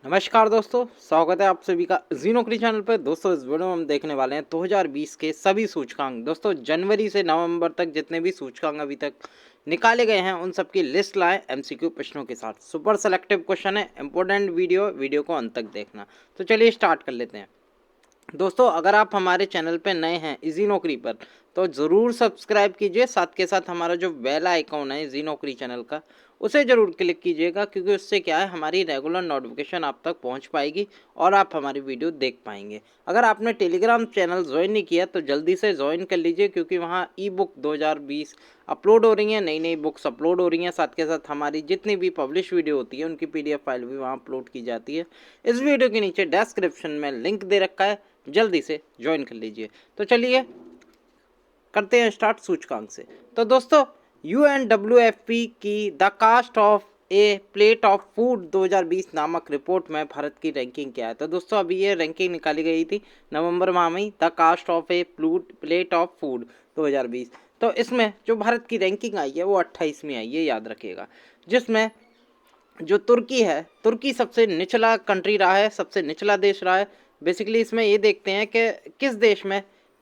नमस्कार दोस्तों, स्वागत है आप सभी का जी नौकरी चैनल पर। दोस्तों इस वीडियो में हम देखने वाले हैं 2020 के सभी सूचकांक। दोस्तों जनवरी से नवंबर तक जितने भी सूचकांक अभी तक निकाले गए हैं उन सब की लिस्ट लाए एमसीक्यू प्रश्नों के साथ। सुपर सेलेक्टिव क्वेश्चन है, इंपॉर्टेंट वीडियो को अंत तक देखना। तो चलिए स्टार्ट कर लेते हैं। दोस्तों अगर आप हमारे चैनल पे नए हैं इजी नौकरी पर तो ज़रूर सब्सक्राइब कीजिए, साथ के साथ हमारा जो बेल आइकॉन है इजी नौकरी चैनल का उसे ज़रूर क्लिक कीजिएगा, क्योंकि उससे क्या है हमारी रेगुलर नोटिफिकेशन आप तक पहुंच पाएगी और आप हमारी वीडियो देख पाएंगे। अगर आपने टेलीग्राम चैनल ज्वाइन नहीं किया तो जल्दी से ज्वाइन कर लीजिए, क्योंकि वहाँ ई बुक 2020 अपलोड हो रही हैं, नई नई बुक्स अपलोड हो रही हैं। साथ के साथ हमारी जितनी भी पब्लिश वीडियो होती है उनकी पीडीएफ फाइल भी वहाँ अपलोड की जाती है। इस वीडियो के नीचे डिस्क्रिप्शन में लिंक दे रखा है, जल्दी से ज्वाइन कर लीजिए। तो चलिए करते हैं स्टार्ट सूचकांक से। तो दोस्तों UNWFP की the cost of a plate of food 2020 नामक रिपोर्ट में भारत की रैंकिंग क्या है। तो दोस्तों अभी ये रैंकिंग निकाली गई थी नवंबर माह में, the cost of a plate of food 2020। तो इसमें जो भारत की रैंकिंग आई है वो 28वीं आई है, याद रखिएगा। जिसमें जो तुर्की है, तुर्की सबसे निचला कंट्री रहा है, सबसे निचला देश रहा है। बेसिकली इसमें ये देखते हैं कि किस देश में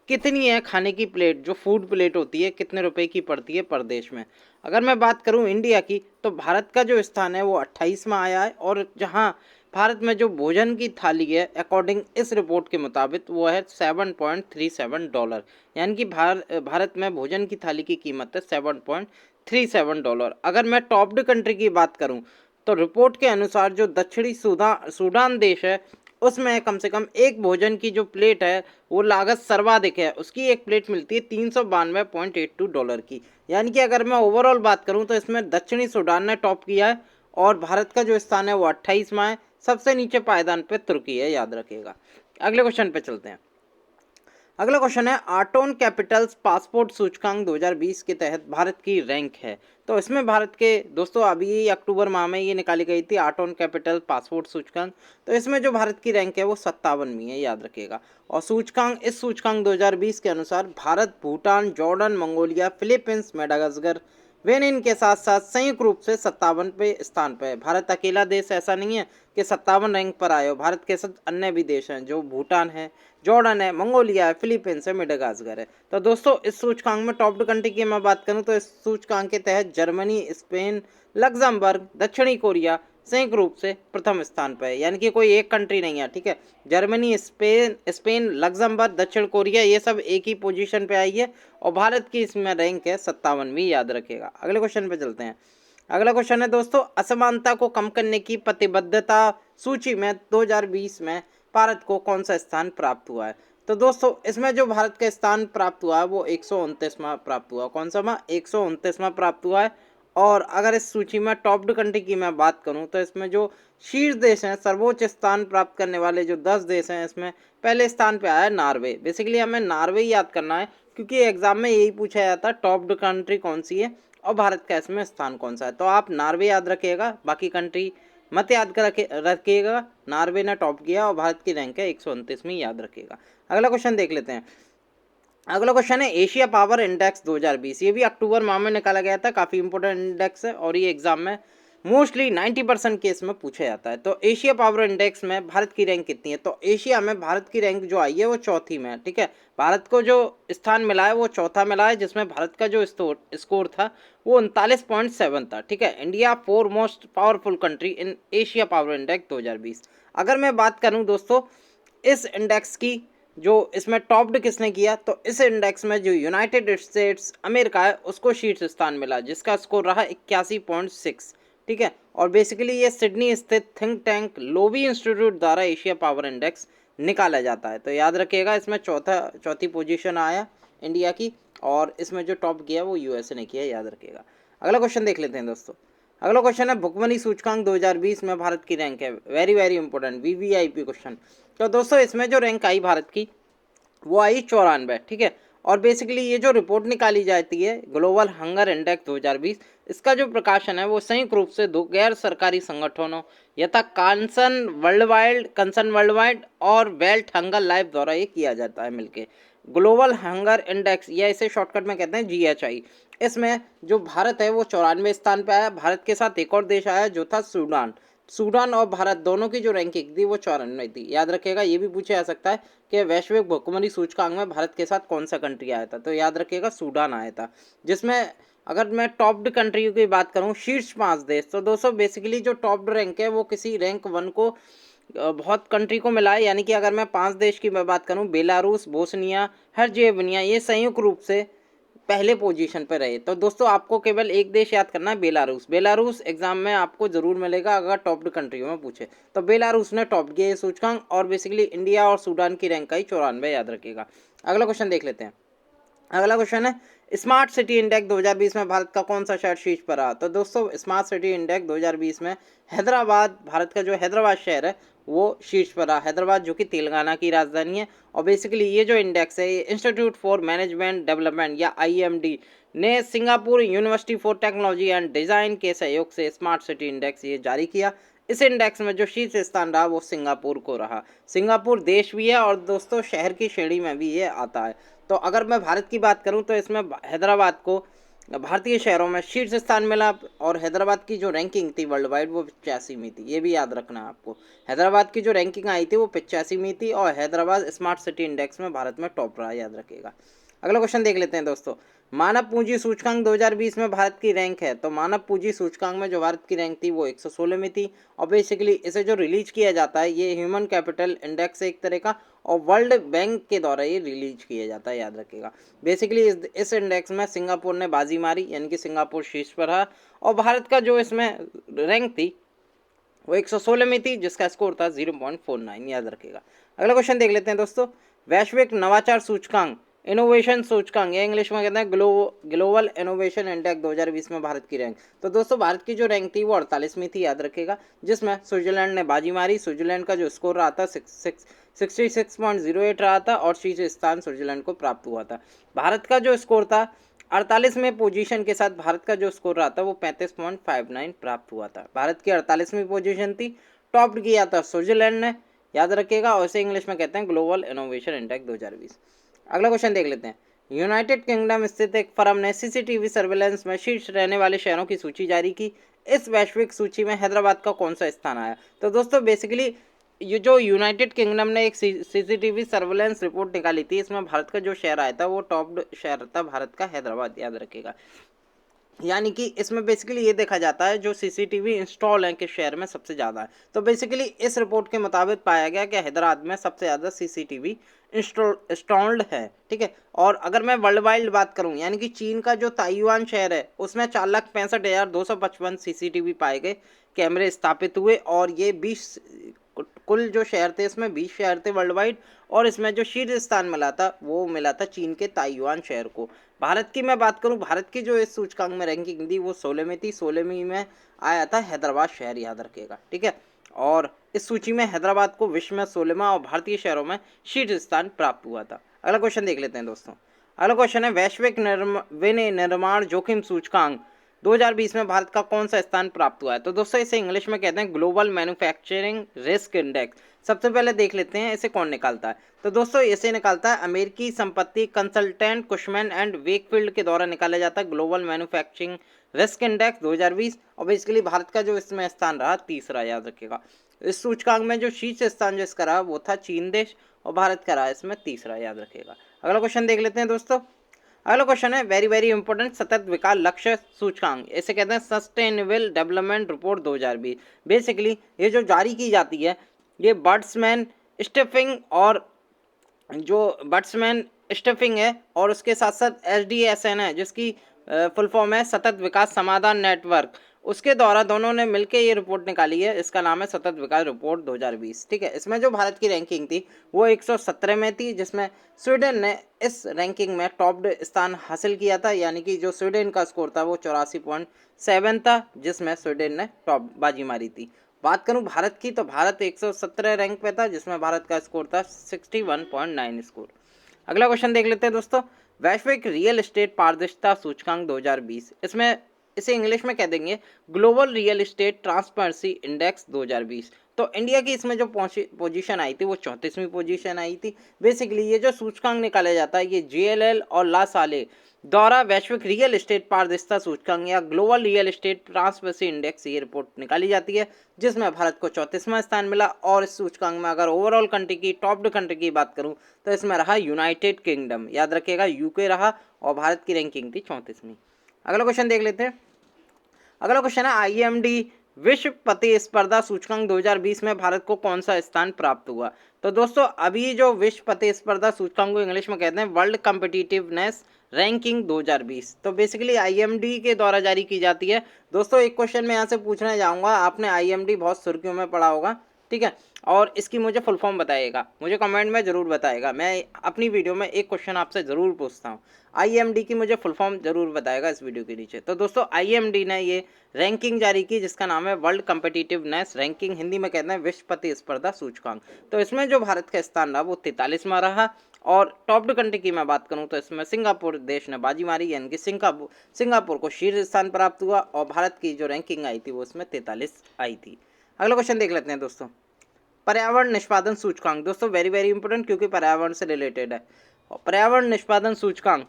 कितनी है खाने की प्लेट, जो फूड प्लेट होती है कितने रुपए की पड़ती है पर देश में। अगर मैं बात करूं इंडिया की तो भारत का जो स्थान है वो 28वां आया है, और जहां भारत में जो भोजन की थाली है अकॉर्डिंग इस रिपोर्ट के मुताबिक वो है $7.37। यानी कि भारत में भोजन की थाली की कीमत है $7.37। अगर मैं टॉप्ड कंट्री की बात करूं तो रिपोर्ट के अनुसार जो दक्षिणी सूडान देश है उसमें कम से कम एक भोजन की जो प्लेट है वो लागत सर्वाधिक है, उसकी एक प्लेट मिलती है $392.82 की। यानी कि अगर मैं ओवरऑल बात करूं तो इसमें दक्षिणी सूडान ने टॉप किया है, और भारत का जो स्थान है वो 28वां है। सबसे नीचे पायदान पे तुर्की है, याद रखिएगा। अगले क्वेश्चन पे चलते हैं। अगला क्वेश्चन है आटोन कैपिटल्स पासपोर्ट सूचकांक 2020 के तहत भारत की रैंक है। तो इसमें भारत के दोस्तों अभी अक्टूबर माह में ये निकाली गई थी आटोन कैपिटल पासपोर्ट सूचकांक। तो इसमें जो भारत की रैंक है वो 57वीं है, याद रखिएगा। और इस सूचकांक 2020 के अनुसार Bharat, Bhutan, Jordan, Mongolia, Philippines, Madagascar, Benin के साथ साथ संयुक्त रूप से 57वें स्थान पर है। भारत अकेला देश ऐसा नहीं है कि 57 रैंक पर आए हो, भारत के साथ अन्य भी देश हैं, जो भूटान है, जॉर्डन है, मंगोलिया है, फिलीपींस है, मेडागास्कर है। तो दोस्तों इस सूचकांक में टॉप्ड कंट्री की मैं बात करूं तो इस सूचकांक के तहत जर्मनी, स्पेन, लग्जमबर्ग, दक्षिणी कोरिया संयुक्त रूप से प्रथम स्थान पर है। यानी कि कोई एक कंट्री नहीं है, ठीक है। जर्मनी, स्पेन, लग्जमबर्ग, दक्षिण कोरिया ये सब एक ही पोजीशन पे आई है, और भारत की इसमें रैंक है 57वीं, याद रखिएगा। अगले क्वेश्चन पे चलते हैं। अगला क्वेश्चन है दोस्तों असमानता को कम करने की प्रतिबद्धता सूची में 2020 में भारत को कौन सा स्थान प्राप्त हुआ है। तो दोस्तों इसमें जो भारत का स्थान प्राप्त हुआ है वो 129वां प्राप्त हुआ। कौन सा माह? 129वां प्राप्त हुआ है। और अगर इस सूची में टॉप्ड कंट्री की मैं बात करूं तो इसमें जो शीर्ष देश हैं, सर्वोच्च स्थान प्राप्त करने वाले जो 10 देश हैं, इसमें पहले स्थान पे आया है नॉर्वे। बेसिकली हमें नॉर्वे याद करना है, क्योंकि एग्जाम में यही पूछा जाता है टॉप्ड कंट्री कौन सी है और भारत का इसमें स्थान कौन सा है। तो आप नॉर्वे याद रखिएगा, बाकी कंट्री मत याद कर रखिएगा। नॉर्वे ने टॉप किया और भारत की रैंक है 129वीं, याद रखिएगा। अगला क्वेश्चन देख लेते हैं। अगला क्वेश्चन है एशिया पावर इंडेक्स 2020। ये भी अक्टूबर माह में निकाला गया था, काफ़ी इंपोर्टेंट इंडेक्स है और ये एग्जाम में मोस्टली 90% केस में पूछा जाता है। तो एशिया पावर इंडेक्स में भारत की रैंक कितनी है? तो एशिया में भारत की रैंक जो आई है वो चौथी में है, ठीक है। भारत को जो स्थान मिला है वो चौथा मिला है, जिसमें भारत का जो स्कोर था वो 39.7 था, ठीक है। India 4 most powerful country in Asia power index 2020। अगर मैं बात करूँ दोस्तों इस इंडेक्स की, जो इसमें टॉप्ड किसने किया, तो इस इंडेक्स में जो यूनाइटेड स्टेट्स अमेरिका है उसको शीर्ष स्थान मिला, जिसका स्कोर रहा 81.6, ठीक है। और बेसिकली ये सिडनी स्थित थिंक टैंक लोवी इंस्टीट्यूट द्वारा एशिया पावर इंडेक्स निकाला जाता है। तो याद रखिएगा इसमें चौथी पोजीशन आया इंडिया की, और इसमें जो टॉप किया वो यूएसए ने किया, याद रखिएगा। अगला क्वेश्चन देख लेते हैं दोस्तों। अगला क्वेश्चन है भुखमरी सूचकांक 2020 में भारत की रैंक है। Very very important VVIP question. तो दोस्तों इसमें जो रैंक आई भारत की वो आई 94, ठीक है। और बेसिकली ये जो रिपोर्ट निकाली जाती है ग्लोबल हंगर इंडेक्स 2020, इसका जो प्रकाशन है वो संयुक्त रूप से दो गैर सरकारी संगठनों यथा कंसर्न वर्ल्ड वाइड और वेल्थ हंगर लाइफ द्वारा ये किया जाता है मिलके। ग्लोबल हंगर इंडेक्स या इसे शॉर्टकट में कहते हैं GHI। इसमें जो भारत है वो 94 स्थान पे आया। भारत के साथ एक और देश आया जो था सूडान, सूडान और भारत दोनों की जो रैंकिंग थी वो 94 थी। याद रखिएगा, ये भी पूछा जा सकता है कि वैश्विक भुखमरी सूचकांक में भारत के साथ कौन सा कंट्री आया था, तो याद रखिएगा सूडान आया था। जिसमें अगर मैं टॉप्ड कंट्रियों की बात करूं, शीर्ष 5 देश, तो दोस्तों बेसिकली जो टॉप्ड रैंक है वो किसी रैंक 1 को बहुत कंट्री को मिला है। यानी कि अगर मैं 5 देश की मैं बात करूं, बेलारूस, बोस्निया, हर्जेविनिया, ये संयुक्त रूप से पहले पोजीशन पर रहे। तो दोस्तों आपको केवल एक देश याद करना है, बेलारूस। बेलारूस एग्जाम में आपको जरूर मिलेगा अगर टॉप्ड कंट्रियों में पूछे, तो बेलारूस ने टॉप किया ये सूचकांक। और बेसिकली इंडिया और सूडान की रैंक आई 94, याद रखिएगा। अगला क्वेश्चन देख लेते हैं। अगला क्वेश्चन है, स्मार्ट सिटी इंडेक्स 2020 में भारत का कौन सा शहर शीर्ष पर रहा? तो दोस्तों स्मार्ट सिटी इंडेक्स 2020 में हैदराबाद, भारत का जो हैदराबाद शहर है वो शीर्ष पर रहा। हैदराबाद जो कि तेलंगाना की राजधानी है। और बेसिकली ये जो इंडेक्स है, ये इंस्टीट्यूट फॉर मैनेजमेंट डेवलपमेंट या IMD ने Singapore university for technology and design के सहयोग से स्मार्ट सिटी इंडेक्स ये जारी किया। इस इंडेक्स में जो शीर्ष स्थान रहा वो सिंगापुर को रहा। सिंगापुर देश भी है और दोस्तों शहर की श्रेणी में भी ये आता है। तो अगर मैं भारत की बात करूं तो इसमें हैदराबाद को भारतीय शहरों में शीर्ष स्थान मिला। और हैदराबाद की जो रैंकिंग थी वर्ल्ड वाइड वो 85 में थी, ये भी याद रखना है आपको। हैदराबाद की जो रैंकिंग आई थी वो 85 में थी और हैदराबाद स्मार्ट सिटी इंडेक्स में भारत में टॉप रहा, याद रखिएगा। अगला क्वेश्चन देख लेते हैं दोस्तों। मानव पूंजी सूचकांक 2020 में भारत की रैंक है, तो मानव पूंजी सूचकांक में जो भारत की रैंक थी वो 116 में थी। और बेसिकली इसे जो रिलीज किया जाता है, ये ह्यूमन कैपिटल इंडेक्स है एक तरह का, और वर्ल्ड बैंक के द्वारा ये रिलीज किया जाता है, याद रखिएगा। बेसिकली इस इंडेक्स में सिंगापुर ने बाजी मारी, यानी कि सिंगापुर शीर्ष पर रहा। और भारत का जो इसमें रैंक थी वो 116 में थी, जिसका स्कोर था 0.49, याद रखिएगा। अगला क्वेश्चन देख लेते हैं दोस्तों। वैश्विक नवाचार सूचकांक, इनोवेशन सूचकांक, ये इंग्लिश में कहते हैं ग्लोबल इनोवेशन इंडेक्स 2020 में भारत की रैंक। तो दोस्तों भारत की जो रैंक थी वो 48 में थी, याद रखिएगा। जिसमें स्विट्जरलैंड ने बाजी मारी। स्विट्जरलैंड का जो स्कोर रहा था 66.08 रहा था और शीर्ष स्थान स्विट्जरलैंड को प्राप्त हुआ था। भारत का जो स्कोर था 48वें पोजीशन के साथ, भारत का जो स्कोर रहा था वो 35.59 प्राप्त हुआ था। भारत की 48वीं पोजीशन थी, टॉप किया था स्विट्जरलैंड ने, याद रखिएगा। और इसे इंग्लिश में कहते हैं ग्लोबल इनोवेशन इंडेक्स 2020। अगला क्वेश्चन देख लेते हैं। यूनाइटेड किंगडम स्थित एक फर्म ने CCTV सर्वेलेंस में शीर्ष रहने वाले शहरों की सूची जारी की। इस वैश्विक सूची में हैदराबाद का कौन सा स्थान आया? तो दोस्तों बेसिकली ये जो यूनाइटेड किंगडम ने एक CCTV सर्वेलेंस रिपोर्ट निकाली थी, इसमें भारत का जो शहर आया था वो टॉप शहर था भारत का हैदराबाद, याद रखिएगा। यानी कि इसमें बेसिकली ये देखा जाता है जो CCTV इंस्टॉल है किस शहर में सबसे ज़्यादा है। तो बेसिकली इस रिपोर्ट के मुताबिक पाया गया कि हैदराबाद में सबसे ज़्यादा CCTV इंस्टॉल्ड है, ठीक है। और अगर मैं वर्ल्ड वाइड बात करूं, यानी कि चीन का जो ताइवान शहर है उसमें 4,65,255 CCTV पाए गए, कैमरे स्थापित हुए। और ये 20 कुल जो शहर थे इसमें 20 शहर थे वर्ल्ड वाइड। और इसमें जो शीर्ष स्थान मिला था वो मिला था चीन के ताइवान शहर को। भारत की मैं बात करूं, भारत की जो इस सूचकांक में रैंकिंग थी वो 16 में थी। 16वीं में आया था हैदराबाद शहर, याद रखिएगा, ठीक है। और इस सूची में हैदराबाद को विश्व में 16वां और भारतीय शहरों में शीर्ष स्थान प्राप्त हुआ था। अगला क्वेश्चन देख लेते हैं दोस्तों। अगला क्वेश्चन है, वैश्विक विनिर्माण जोखिम सूचकांक 2020 में भारत का कौन सा स्थान प्राप्त हुआ है? तो दोस्तों इसे इंग्लिश में कहते हैं ग्लोबल मैन्युफैक्चरिंग रिस्क इंडेक्स। सबसे पहले देख लेते हैं इसे कौन निकालता है। तो दोस्तों इसे निकालता है अमेरिकी संपत्ति कंसल्टेंट कुशमैन एंड वेकफील्ड के द्वारा निकाला जाता है ग्लोबल मैन्युफैक्चरिंग रिस्क इंडेक्स 2020। और बेसिकली भारत का जो इसमें स्थान रहा तीसरा, याद रखिएगा। इस सूचकांक में जो शीर्ष स्थान जिसका रहा वो था चीन देश, और भारत का रहा इसमें तीसरा, याद रखिएगा। अगला क्वेश्चन देख लेते हैं दोस्तों। अगला क्वेश्चन है वेरी वेरी इंपॉर्टेंट, सतत विकास लक्ष्य सूचकांक, इसे कहते हैं सस्टेनेबल डेवलपमेंट रिपोर्ट 2020। बेसिकली ये जो जारी की जाती है ये बर्ड्समैन स्टिफिंग और जो बर्ड्समैन स्टिफिंग है और उसके साथ साथ SDSN है जिसकी फुल फॉर्म है सतत विकास समाधान नेटवर्क, उसके द्वारा दोनों ने मिलकर ये रिपोर्ट निकाली है। इसका नाम है सतत विकास रिपोर्ट 2020, ठीक है। इसमें जो भारत की रैंकिंग थी वो 117 में थी, जिसमें स्वीडन ने इस रैंकिंग में टॉप स्थान हासिल किया था। यानी कि जो स्वीडन का स्कोर था वो 84.7 था, जिसमें स्वीडन ने टॉप बाजी मारी थी। बात करूं भारत की, तो भारत 117 रैंक पे था, जिसमें भारत का स्कोर था 61.9 स्कोर। अगला क्वेश्चन देख लेते हैं दोस्तों। वैश्विक रियल एस्टेट पारदर्शिता सूचकांक 2020, इसमें इसे इंग्लिश में कह देंगे global real estate transparency index 2020। तो इंडिया की इसमें जो पोजीशन आई थी वो 34वीं पोजीशन आई थी। बेसिकली ये जो सूचकांक निकाला जाता है ये JLL और ला साले द्वारा वैश्विक रियल एस्टेट पारदर्शिता सूचकांक या global real estate transparency index ये रिपोर्ट निकाली जाती है, जिसमें भारत को 34वां स्थान मिला। और इस सूचकांक में अगर ओवरऑल कंट्री की टॉप्ड कंट्री की बात करूं तो इसमें रहा यूनाइटेड किंगडम, याद रखिएगा यूके रहा, और भारत की रैंकिंग थी 34वीं। अगला क्वेश्चन देख लेते हैं। अगला क्वेश्चन है IMD विश्व प्रतिस्पर्धा सूचकांक 2020 में भारत को कौन सा स्थान प्राप्त हुआ। तो दोस्तों अभी जो विश्व प्रतिस्पर्धा सूचकांक को इंग्लिश में कहते हैं वर्ल्ड कॉम्पिटिटिवनेस रैंकिंग 2020, तो बेसिकली IMD के द्वारा जारी की जाती है। दोस्तों एक क्वेश्चन मैं यहाँ से पूछना चाहूँगा, आपने IMD बहुत सुर्खियों में पढ़ा होगा, ठीक है, और इसकी मुझे फुल फॉर्म बताइएगा, मुझे कमेंट में जरूर बताइएगा। मैं अपनी वीडियो में एक क्वेश्चन आपसे जरूर पूछता हूँ, IMD की मुझे फुल फॉर्म जरूर बताएगा इस वीडियो के नीचे। तो दोस्तों IMD ने ये रैंकिंग जारी की जिसका नाम है वर्ल्ड कॉम्पिटिटिवनेस रैंकिंग, हिंदी में कहते हैं विश्व प्रतिस्पर्धा सूचकांक। तो इसमें जो भारत का स्थान रहा वो 43वां रहा। और टॉप्ड कंट्री की मैं बात करूं तो इसमें सिंगापुर देश ने बाजी मारी, यानी कि सिंगापुर को शीर्ष स्थान प्राप्त हुआ, और भारत की जो रैंकिंग आई थी वो उसमें 43 आई थी। अगला क्वेश्चन देख लेते हैं दोस्तों, पर्यावरण निष्पादन सूचकांक। दोस्तों वेरी वेरी इंपॉर्टेंट, क्योंकि पर्यावरण से रिलेटेड है। पर्यावरण निष्पादन सूचकांक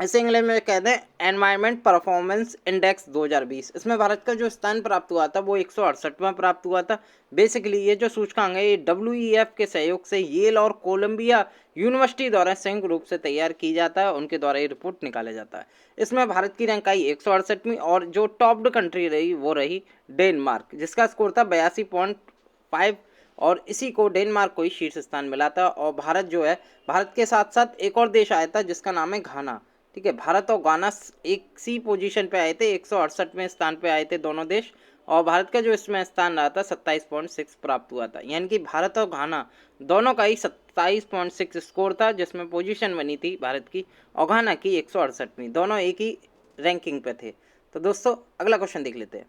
इसे इंग्लिश में कहते हैं एनवायरमेंट परफॉर्मेंस इंडेक्स 2020। इसमें भारत का जो स्थान प्राप्त हुआ था वो 168वां प्राप्त हुआ था। बेसिकली ये जो सूचकांक है ये WEF के सहयोग से येल और कोलंबिया यूनिवर्सिटी द्वारा संयुक्त रूप से तैयार की जाता है, उनके द्वारा ये रिपोर्ट निकाला जाता है। इसमें भारत की रैंक आई 168वीं, और जो टॉप्ड कंट्री रही वो रही डेनमार्क, जिसका स्कोर था 82.5, और इसी को डेनमार्क को ही शीर्ष स्थान मिला था। और भारत जो है, भारत के साथ साथ एक और देश आया था जिसका नाम है घाना, ठीक है, भारत और गाना एक सी पोजीशन पे आए थे, 168वें स्थान पे आए थे दोनों देश, और भारत का जो इसमें स्थान रहा था 27.6 प्राप्त हुआ था, यानी कि भारत और घाना दोनों का ही 27.6 स्कोर था, जिसमें पोजीशन बनी थी भारत की और घाना की 168वीं, दोनों एक ही रैंकिंग पे थे। तो दोस्तों अगला क्वेश्चन देख लेते हैं।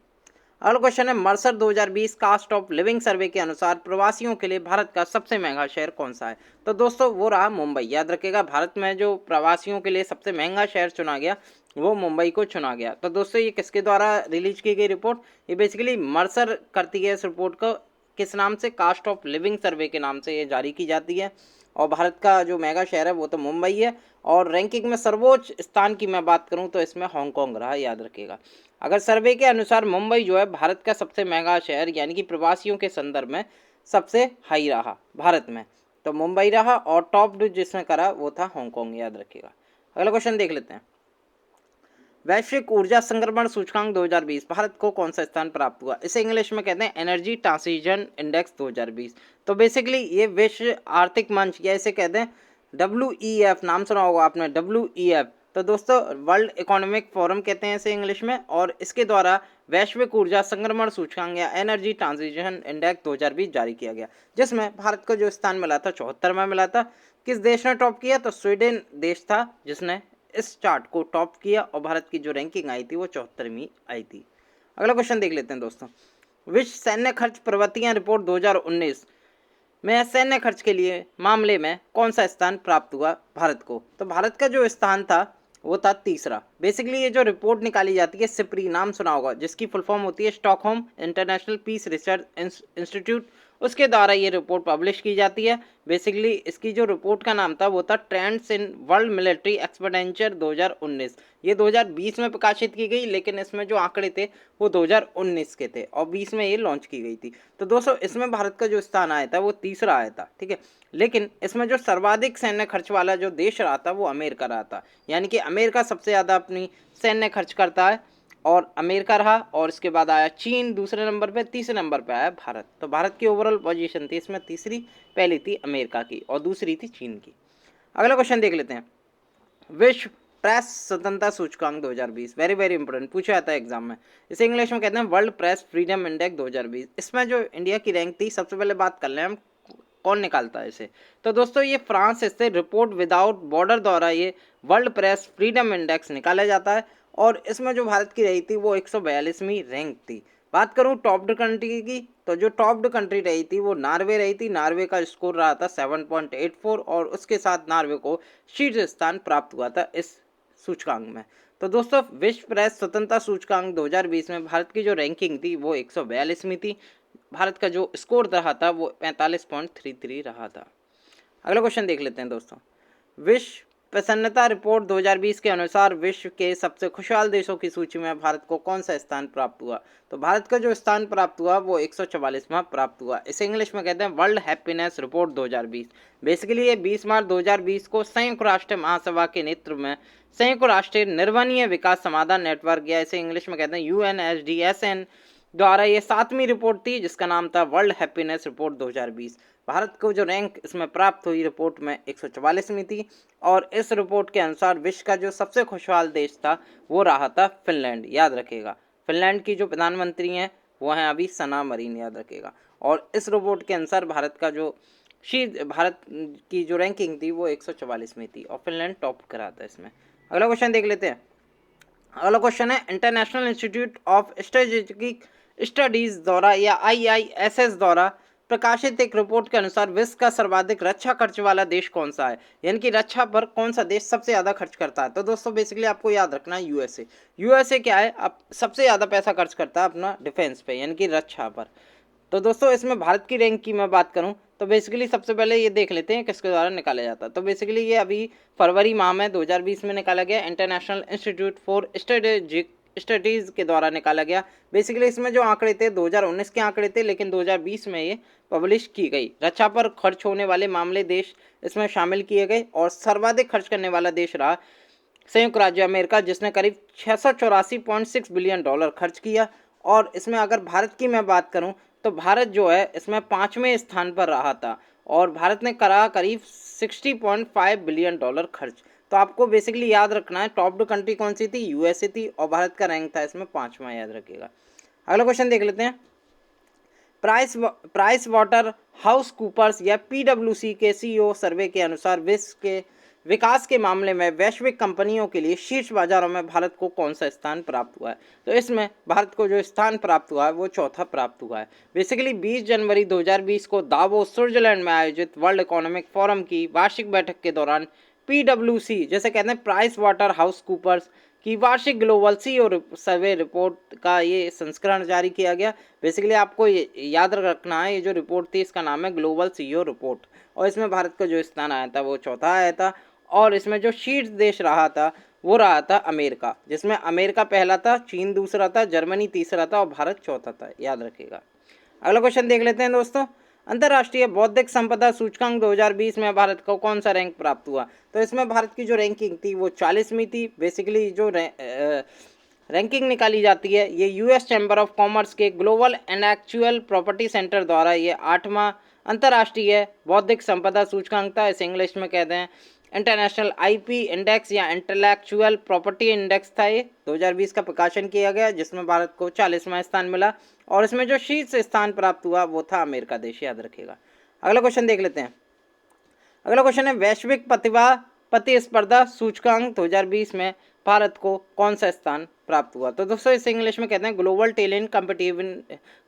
अगला क्वेश्चन है मर्सर 2020 कास्ट ऑफ लिविंग सर्वे के अनुसार प्रवासियों के लिए भारत का सबसे महंगा शहर कौन सा है। तो दोस्तों वो रहा मुंबई। याद रखिएगा भारत में जो प्रवासियों के लिए सबसे महंगा शहर चुना गया वो मुंबई को चुना गया। तो दोस्तों ये किसके द्वारा रिलीज की गई रिपोर्ट, ये बेसिकली मर्सर करती है इस रिपोर्ट को, किस नाम से, कास्ट ऑफ लिविंग सर्वे के नाम से ये जारी की जाती है। और भारत का जो मेगा शहर है वो तो मुंबई है, और रैंकिंग में सर्वोच्च स्थान की मैं बात करूं तो इसमें हांगकांग रहा, याद रखिएगा। अगर सर्वे के अनुसार मुंबई जो है भारत का सबसे महंगा शहर, यानी कि प्रवासियों के संदर्भ में सबसे हाई रहा भारत में, तो मुंबई रहा, और टॉप जिसने करा वो था हांगकांग, याद रखिएगा। अगला क्वेश्चन देख लेते हैं। वैश्विक ऊर्जा संक्रमण सूचकांक 2020 भारत को कौन सा स्थान प्राप्त हुआ। इसे इंग्लिश में कहते हैं एनर्जी ट्रांसिशन इंडेक्स 2020। तो बेसिकली ये विश्व आर्थिक मंच, या इसे कहते हैं WEF, नाम सुना होगा आपने WEF। तो दोस्तों वर्ल्ड इकोनॉमिक फोरम कहते हैं इसे इंग्लिश में, और इसके द्वारा वैश्विक ऊर्जा संक्रमण सूचकांक या एनर्जी ट्रांसिशन इंडेक्स 2020 जारी किया गया, जिसमें भारत को जो स्थान मिला था 74वां मिला था। किस देश ने टॉप किया, तो स्वीडन देश था जिसने इस चार्ट को टॉप किया, और भारत की जो रैंकिंग आई थी वो 74वीं आई थी। अगला क्वेश्चन देख लेते हैं दोस्तों। विश्व सैन्य खर्च प्रवृत्तियां रिपोर्ट 2019 में सैन्य खर्च के लिए मामले में कौन सा स्थान प्राप्त हुआ भारत को। तो भारत का जो स्थान था वो था तीसरा। बेसिकली ये जो रिपोर्ट निकाली जाती है सिप्री, नाम सुना होगा, जिसकी फुल फॉर्म होती है Stockholm international peace research institute, उसके द्वारा ये रिपोर्ट पब्लिश की जाती है। बेसिकली इसकी जो रिपोर्ट का नाम था वो था trends in world military expenditure 2019। ये 2020 में प्रकाशित की गई, लेकिन इसमें जो आंकड़े थे वो 2019 के थे, और 20 में ये लॉन्च की गई थी। तो दोस्तों इसमें भारत का जो स्थान आया था वो तीसरा आया था, ठीक है, लेकिन इसमें जो सर्वाधिक सैन्य खर्च वाला जो देश रहा था वो अमेरिका रहा था, यानी कि अमेरिका सबसे ज़्यादा अपनी सैन्य खर्च करता है, और अमेरिका रहा, और इसके बाद आया चीन दूसरे नंबर पे, तीसरे नंबर पे आया भारत। तो भारत की ओवरऑल पोजीशन थी इसमें तीसरी, पहली थी अमेरिका की और दूसरी थी चीन की। अगला क्वेश्चन देख लेते हैं। विश्व प्रेस स्वतंत्रता सूचकांक 2020, वेरी वेरी इंपॉर्टेंट, पूछा जाता है एग्जाम में। इसे इंग्लिश में कहते हैं वर्ल्ड प्रेस फ्रीडम इंडेक्स 2020। इसमें जो इंडिया की रैंक थी, सबसे पहले बात कर लें हम कौन निकालता है इसे। तो दोस्तों ये फ्रांस से रिपोर्ट विदाउट बॉर्डर द्वारा ये वर्ल्ड प्रेस फ्रीडम इंडेक्स निकाला जाता है, और इसमें जो भारत की रही थी वो 142वीं रैंक थी। बात करूं टॉप्ड कंट्री की, तो जो टॉप्ड कंट्री रही थी वो नॉर्वे रही थी। नॉर्वे का स्कोर रहा था 7.84, और उसके साथ नॉर्वे को शीर्ष स्थान प्राप्त हुआ था इस सूचकांक में। तो दोस्तों विश्व प्रेस स्वतंत्रता सूचकांक 2020 में भारत की जो रैंकिंग थी वो 142वीं थी, भारत का जो स्कोर रहा था वो 45.33 रहा था। अगला क्वेश्चन देख लेते हैं दोस्तों। विश्व प्रसन्नता रिपोर्ट 2020 के अनुसार विश्व के सबसे खुशहाल देशों की सूची में भारत को कौन सा स्थान प्राप्त हुआ? तो भारत का जो स्थान प्राप्त हुआ वो 144वां प्राप्त हुआ। इसे इंग्लिश में कहते हैं वर्ल्ड हैप्पीनेस रिपोर्ट 2020। बेसिकली ये 20 मार्च 2020 को संयुक्त राष्ट्र महासभा के नेतृत्व में संयुक्त राष्ट्र निर्वहनीय विकास समाधान नेटवर्क या इसे इंग्लिश में कहते हैं UNSDSN द्वारा ये 7वीं रिपोर्ट थी जिसका नाम था वर्ल्ड हैप्पीनेस रिपोर्ट 2020। भारत को जो रैंक इसमें प्राप्त हुई रिपोर्ट में 144वीं थी और इस रिपोर्ट के अनुसार विश्व का जो सबसे खुशहाल देश था वो रहा था फिनलैंड। याद रखेगा, फिनलैंड की जो प्रधानमंत्री हैं वो हैं अभी सना मरीन, याद रखेगा। और इस रिपोर्ट के अनुसार भारत की जो रैंकिंग थी वो 144वीं थी और फिनलैंड टॉप करा था इसमें। अगला क्वेश्चन देख लेते हैं। अगला क्वेश्चन है international institute of strategic studies द्वारा या IISS द्वारा प्रकाशित एक रिपोर्ट के अनुसार विश्व का सर्वाधिक रक्षा खर्च वाला देश कौन सा है, यानी कि रक्षा पर कौन सा देश सबसे ज़्यादा खर्च करता है? तो दोस्तों बेसिकली आपको याद रखना है यूएसए क्या है, अब सबसे ज़्यादा पैसा खर्च करता है अपना डिफेंस पे यानी कि रक्षा पर। तो दोस्तों इसमें भारत की रैंक की मैं बात करूं तो बेसिकली सबसे पहले ये देख लेते हैं किसके द्वारा निकाला जाता है। तो बेसिकली ये अभी फरवरी माह में 2020 में निकाला गया, international institute for strategic studies के द्वारा निकाला गया। बेसिकली इसमें जो आंकड़े थे 2019 के आंकड़े थे, लेकिन 2020 में ये पब्लिश की गई। रक्षा पर खर्च होने वाले मामले देश इसमें शामिल किए गए और सर्वाधिक खर्च करने वाला देश रहा संयुक्त राज्य अमेरिका जिसने करीब 684.6 बिलियन डॉलर खर्च किया। और इसमें अगर भारत की मैं बात करूं तो भारत जो है इसमें 5वें स्थान पर रहा था और भारत ने करा करीब 60.5 बिलियन डॉलर खर्च। तो आपको बेसिकली याद रखना है टॉप 2 कंट्री कौन सी थी, यूएसए थी और भारत का रैंक था इसमें 5वां, याद रखिएगा। अगला क्वेश्चन देख लेते हैं। प्राइस वाटर हाउस कूपर्स या PwC के CEO सर्वे के अनुसार विश्व के विकास के मामले में वैश्विक कंपनियों के लिए शीर्ष बाजारों में भारत को कौन सा स्थान प्राप्त हुआ है? तो इसमें भारत को जो स्थान प्राप्त हुआ है वो चौथा प्राप्त हुआ है। बेसिकली 20 जनवरी 2020 को दावोस स्विट्जरलैंड में आयोजित वर्ल्ड इकोनॉमिक फोरम की वार्षिक बैठक के दौरान PwC जैसे कहते हैं प्राइस वाटर हाउस कूपर्स की वार्षिक ग्लोबल CEO सर्वे रिपोर्ट का ये संस्करण जारी किया गया। बेसिकली आपको याद रखना है ये जो रिपोर्ट थी इसका नाम है ग्लोबल CEO रिपोर्ट और इसमें भारत का जो स्थान आया था वो चौथा आया था और इसमें जो शीर्ष देश रहा था वो रहा था अमेरिका, जिसमें अमेरिका पहला था, चीन दूसरा था, जर्मनी तीसरा था और भारत चौथा था, याद रखिएगा। अगला क्वेश्चन देख लेते हैं दोस्तों। अंतर्राष्ट्रीय बौद्धिक संपदा सूचकांक 2020 में भारत को कौन सा रैंक प्राप्त हुआ? तो इसमें भारत की जो रैंकिंग थी वो 40वीं थी। बेसिकली जो रैंकिंग निकाली जाती है ये US चैम्बर ऑफ कॉमर्स के ग्लोबल इंटेलेक्चुअल प्रॉपर्टी सेंटर द्वारा ये 8वां अंतर्राष्ट्रीय बौद्धिक संपदा सूचकांक था। इसे इंग्लिश में कहते हैं इंटरनेशनल IP इंडेक्स या इंटेलेक्चुअल प्रॉपर्टी इंडेक्स था। ये 2020 का प्रकाशन किया गया जिसमें भारत को 40वां स्थान मिला और इसमें जो शीर्ष स्थान प्राप्त हुआ वो था अमेरिका देश, याद रखिएगा। अगला क्वेश्चन देख लेते हैं। अगला क्वेश्चन है वैश्विक प्रतिस्पर्धा सूचकांक 2020 में भारत को कौन सा स्थान प्राप्त हुआ? तो दोस्तों इसे इंग्लिश में कहते हैं ग्लोबल टैलेंट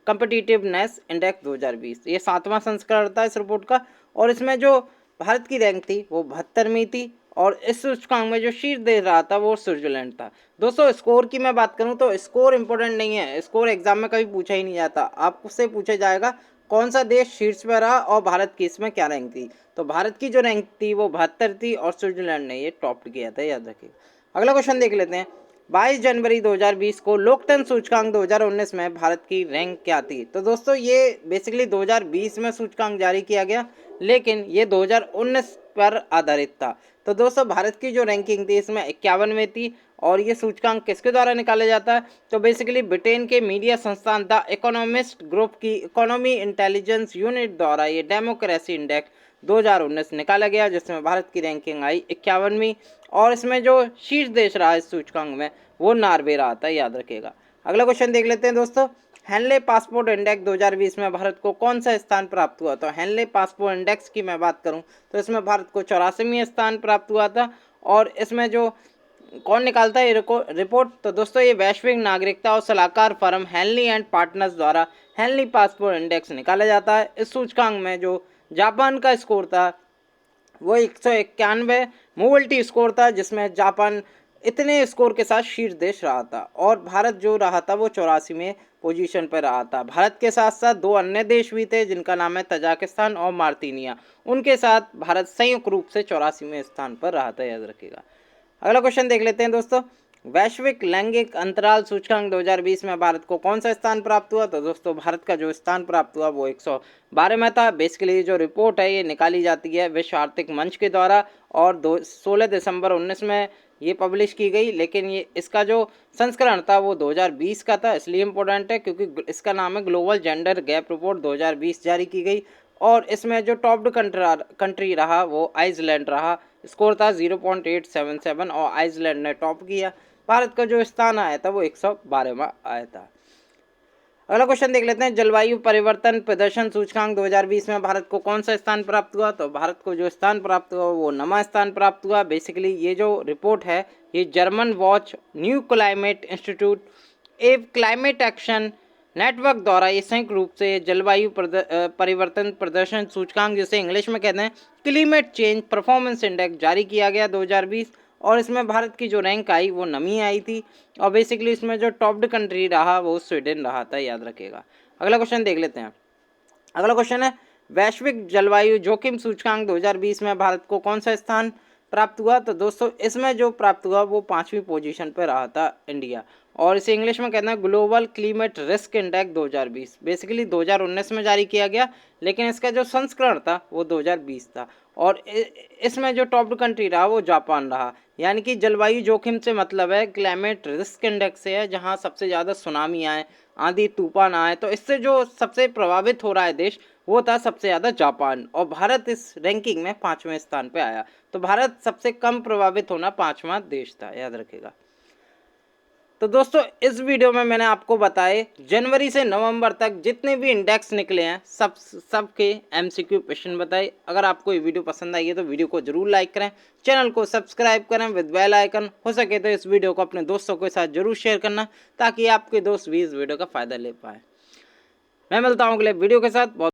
कम्पिटिटिवनेस इंडेक्स 2020। ये 7वां संस्करण था इस रिपोर्ट का और इसमें जो भारत की रैंक थी वो 72वीं थी और इस सूचकांक में जो शीर्ष देश रहा था वो स्विट्जरलैंड था। दोस्तों स्कोर की मैं बात करूं तो स्कोर इंपॉर्टेंट नहीं है, स्कोर एग्जाम में कभी पूछा ही नहीं जाता। आपसे पूछा जाएगा कौन सा देश शीर्ष पर रहा और भारत की इसमें क्या रैंक थी। तो भारत की जो रैंक थी वो 72 थी और स्विट्जरलैंड ने ये टॉप किया था, याद रखिए। अगला क्वेश्चन देख लेते हैं। 22 जनवरी 2020 को लोकतंत्र सूचकांक 2019 में भारत की रैंक क्या थी? तो दोस्तों ये बेसिकली 2020 में सूचकांक जारी किया गया लेकिन ये 2019 पर आधारित था। तो दोस्तों भारत की जो रैंकिंग थी इसमें 51वें थी और ये सूचकांक किसके द्वारा निकाला जाता है? तो बेसिकली ब्रिटेन के मीडिया संस्थान द इकोनॉमिस्ट ग्रुप की इकोनॉमी इंटेलिजेंस यूनिट द्वारा ये डेमोक्रेसी इंडेक्स 2019 निकाला गया जिसमें भारत की रैंकिंग आई 51वीं और इसमें जो शीर्ष देश रहा इस सूचकांक में वो नॉर्वे रहा था, याद रखिएगा। अगला क्वेश्चन देख लेते हैं दोस्तों। हेनले पासपोर्ट इंडेक्स 2020 में भारत को कौन सा स्थान प्राप्त हुआ? तो हेनले पासपोर्ट इंडेक्स की मैं बात करूं तो इसमें भारत को 84वां स्थान प्राप्त हुआ था और इसमें जो कौन निकालता है ये रिपोर्ट? तो दोस्तों ये वैश्विक नागरिकता और सलाहकार फर्म हेनली एंड पार्टनर्स द्वारा हेनली पासपोर्ट इंडेक्स निकाला जाता है। इस सूचकांक में जो जापान का स्कोर था वो 191 मोबिलिटी स्कोर था जिसमें जापान इतने स्कोर के साथ शीर्ष देश रहा था और भारत जो रहा था वो 84वें पोजीशन पर रहा था। भारत के साथ साथ दो अन्य देश भी थे जिनका नाम है तजाकिस्तान और मार्तिनिया, उनके साथ भारत संयुक्त रूप से 84वें स्थान पर रहा था, याद रखिएगा। अगला क्वेश्चन देख लेते हैं दोस्तों, वैश्विक लैंगिक अंतराल सूचकांक 2020 में भारत को कौन सा स्थान प्राप्त हुआ? तो दोस्तों भारत का जो स्थान प्राप्त हुआ वो 112 में था। बेसिकली जो रिपोर्ट है ये निकाली जाती है विश्व आर्थिक मंच के द्वारा और 16 दिसंबर 19 में ये पब्लिश की गई, लेकिन ये इसका जो संस्करण था वो 2020 का था। इसलिए इम्पोर्टेंट है क्योंकि इसका नाम है ग्लोबल जेंडर गैप रिपोर्ट 2020 जारी की गई और इसमें जो टॉप्ड कंट्री रहा वो आइसलैंड रहा। स्कोर था 0.877 और आइसलैंड ने टॉप किया। भारत का जो स्थान आया था वो 112वां आया था। अगला क्वेश्चन देख लेते हैं, जलवायु परिवर्तन प्रदर्शन सूचकांक 2020 में भारत को कौन सा स्थान प्राप्त हुआ? तो भारत को जो स्थान प्राप्त हुआ वो 9वां स्थान प्राप्त हुआ। बेसिकली ये जो रिपोर्ट है ये German watch, new climate institute एवं क्लाइमेट एक्शन नेटवर्क द्वारा ये संयुक्त रूप से जलवायु परिवर्तन प्रदर्शन सूचकांक, जिसे इंग्लिश में कहते हैं क्लाइमेट चेंज परफॉर्मेंस इंडेक्स, जारी किया गया 2020 और इसमें भारत की जो रैंक आई वो 9वीं आई थी और बेसिकली इसमें जो टॉप्ड कंट्री रहा वो स्वीडन रहा था, याद रखिएगा। अगला क्वेश्चन देख लेते हैं। अगला क्वेश्चन है, वैश्विक जलवायु जोखिम सूचकांक 2020 में भारत को कौन सा स्थान प्राप्त हुआ? तो दोस्तों इसमें जो प्राप्त हुआ वो 5वीं पोजीशन पर रहा था इंडिया और इसे इंग्लिश में कहते हैं global climate risk index 2020। Basically 2019 में जारी किया गया लेकिन इसका जो संस्करण था वो 2020 था और इसमें जो टॉप कंट्री रहा वो जापान रहा। यानी कि जलवायु जोखिम से मतलब है क्लाइमेट रिस्क इंडेक्स से है, जहाँ सबसे ज़्यादा सुनामी आए, आंधी तूफान आए, तो इससे जो सबसे प्रभावित हो रहा है देश वो था सबसे ज़्यादा जापान और भारत इस रैंकिंग में 5वें स्थान पे आया। तो भारत सबसे कम प्रभावित होना 5वां देश था, याद रखेगा। तो दोस्तों इस वीडियो में मैंने आपको बताए जनवरी से नवंबर तक जितने भी इंडेक्स निकले हैं सबके एमसीक्यू क्वेश्चन बताए। अगर आपको ये वीडियो पसंद आई है तो वीडियो को जरूर लाइक करें, चैनल को सब्सक्राइब करें विद बेल आइकन। हो सके तो इस वीडियो को अपने दोस्तों के साथ जरूर शेयर करना ताकि आपके दोस्त भी इस वीडियो का फ़ायदा ले पाए। मैं मिलता हूँ अगले वीडियो के साथ। बहुत